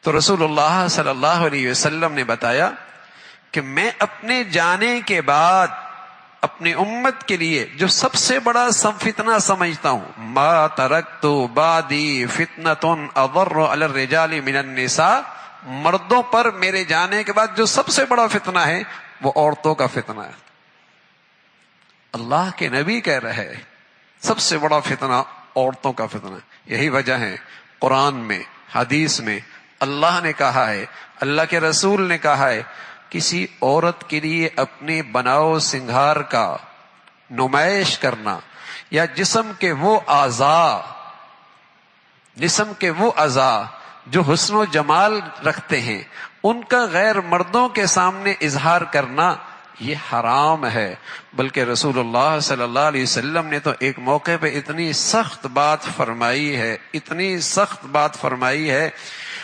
تو رسول اللہ صلی اللہ علیہ وسلم نے بتایا کہ میں اپنے جانے کے بعد اپنی امت کے لیے جو سب سے بڑا فتنہ سمجھتا ہوں، ما ترکت بعدی فتنۃ اضر علی الرجال من النساء، مردوں پر میرے جانے کے بعد جو سب سے بڑا فتنہ ہے وہ عورتوں کا فتنہ ہے۔ اللہ کے نبی کہہ رہے ہیں سب سے بڑا فتنہ عورتوں کا فتنہ ہے۔ یہی وجہ ہے قرآن میں حدیث میں اللہ نے کہا ہے، اللہ کے رسول نے کہا ہے، کسی عورت کے لیے اپنے بناؤ سنگھار کا نمائش کرنا یا جسم کے وہ اعضاء جو حسن و جمال رکھتے ہیں ان کا غیر مردوں کے سامنے اظہار کرنا یہ حرام ہے۔ بلکہ رسول اللہ صلی اللہ علیہ وسلم نے تو ایک موقع پہ اتنی سخت بات فرمائی ہے،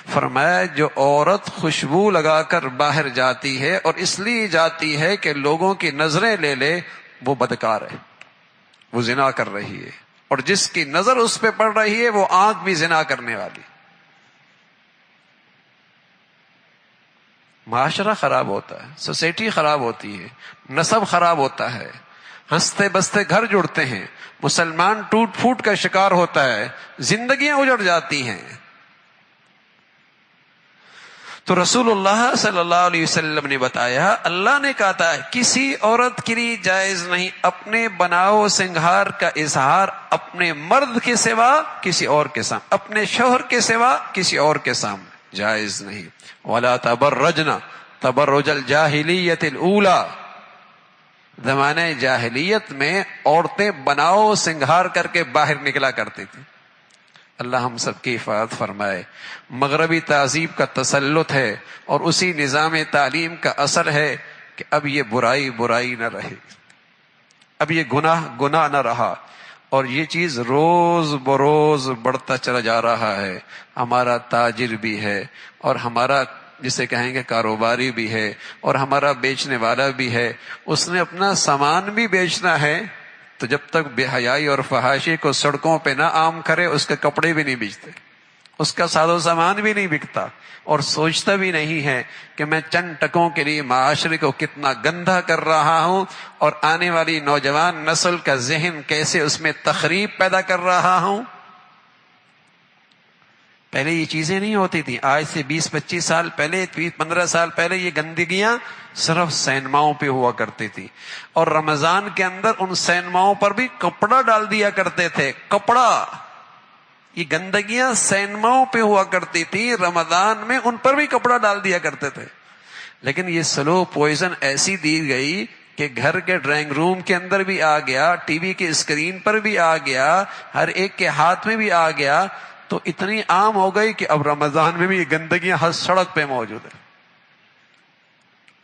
فرمایا جو عورت خوشبو لگا کر باہر جاتی ہے اور اس لیے جاتی ہے کہ لوگوں کی نظریں لے لے، وہ بدکار ہے، وہ زنا کر رہی ہے، اور جس کی نظر اس پہ پڑ رہی ہے وہ آنکھ بھی زنا کرنے والی۔ معاشرہ خراب ہوتا ہے، سوسائٹی خراب ہوتی ہے، نسب خراب ہوتا ہے، ہنستے بستے گھر جڑتے ہیں، مسلمان ٹوٹ پھوٹ کا شکار ہوتا ہے، زندگیاں اجڑ جاتی ہیں۔ تو رسول اللہ صلی اللہ علیہ وسلم نے بتایا، اللہ نے کہا تھا کسی عورت کے لیے جائز نہیں اپنے بناؤ سنگھار کا اظہار اپنے مرد کے سوا کسی اور کے سامنے، اپنے شوہر کے سوا کسی اور کے سامنے جائز نہیں۔ وَلَا تَبَرَّجْنَ تَبَرُّجَ الْجَاهِلِيَّةِ الْأُولَى، زمانہ جاہلیت میں عورتیں بناؤ سنگھار کر کے باہر نکلا کرتی تھی۔ اللہ ہم سب کی حفاظت فرمائے۔ مغربی تہذیب کا تسلط ہے اور اسی نظام تعلیم کا اثر ہے کہ اب یہ برائی نہ رہے، اب یہ گناہ نہ رہا، اور یہ چیز روز بروز بڑھتا چلا جا رہا ہے۔ ہمارا تاجر بھی ہے اور ہمارا جسے کہیں گے کاروباری بھی ہے اور ہمارا بیچنے والا بھی ہے، اس نے اپنا سامان بھی بیچنا ہے، تو جب تک بے حیائی اور فحاشی کو سڑکوں پہ نہ عام کرے اس کے کپڑے بھی نہیں بیچتے، اس کا ساز و سامان بھی نہیں بکتا، اور سوچتا بھی نہیں ہے کہ میں چند ٹکوں کے لیے معاشرے کو کتنا گندا کر رہا ہوں اور آنے والی نوجوان نسل کا ذہن کیسے اس میں تخریب پیدا کر رہا ہوں۔ پہلے یہ چیزیں نہیں ہوتی تھیں، آج سے 20-25 سال پہلے، 15 سال پہلے یہ گندگیاں صرف سینماؤں پہ ہوا کرتی تھی، اور رمضان کے اندر ان سینماؤں پر بھی کپڑا ڈال دیا کرتے تھے، کپڑا۔ یہ گندگیاں سینماؤں پہ ہوا کرتی تھی، رمضان میں ان پر بھی کپڑا ڈال دیا کرتے تھے۔ لیکن یہ سلو پوائزن ایسی دی گئی کہ گھر کے ڈرائنگ روم کے اندر بھی آ گیا، ٹی وی کی اسکرین پر بھی آ گیا، ہر ایک کے ہاتھ میں بھی آ گیا، تو اتنی عام ہو گئی کہ اب رمضان میں بھی یہ گندگیاں ہر سڑک پہ موجود ہیں۔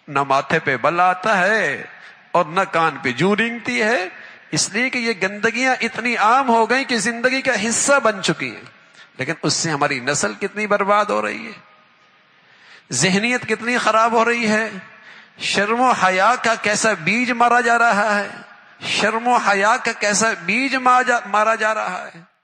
نہ ماتھے پہ بل آتا ہے اور نہ کان پہ جوں رینگتی ہے، اس لیے کہ یہ گندگیاں اتنی عام ہو گئی کہ زندگی کا حصہ بن چکی ہیں۔ لیکن اس سے ہماری نسل کتنی برباد ہو رہی ہے، ذہنیت کتنی خراب ہو رہی ہے، شرم و حیا کا کیسا بیج مارا جا رہا ہے، شرم و حیا کا کیسا بیج مارا جا رہا ہے۔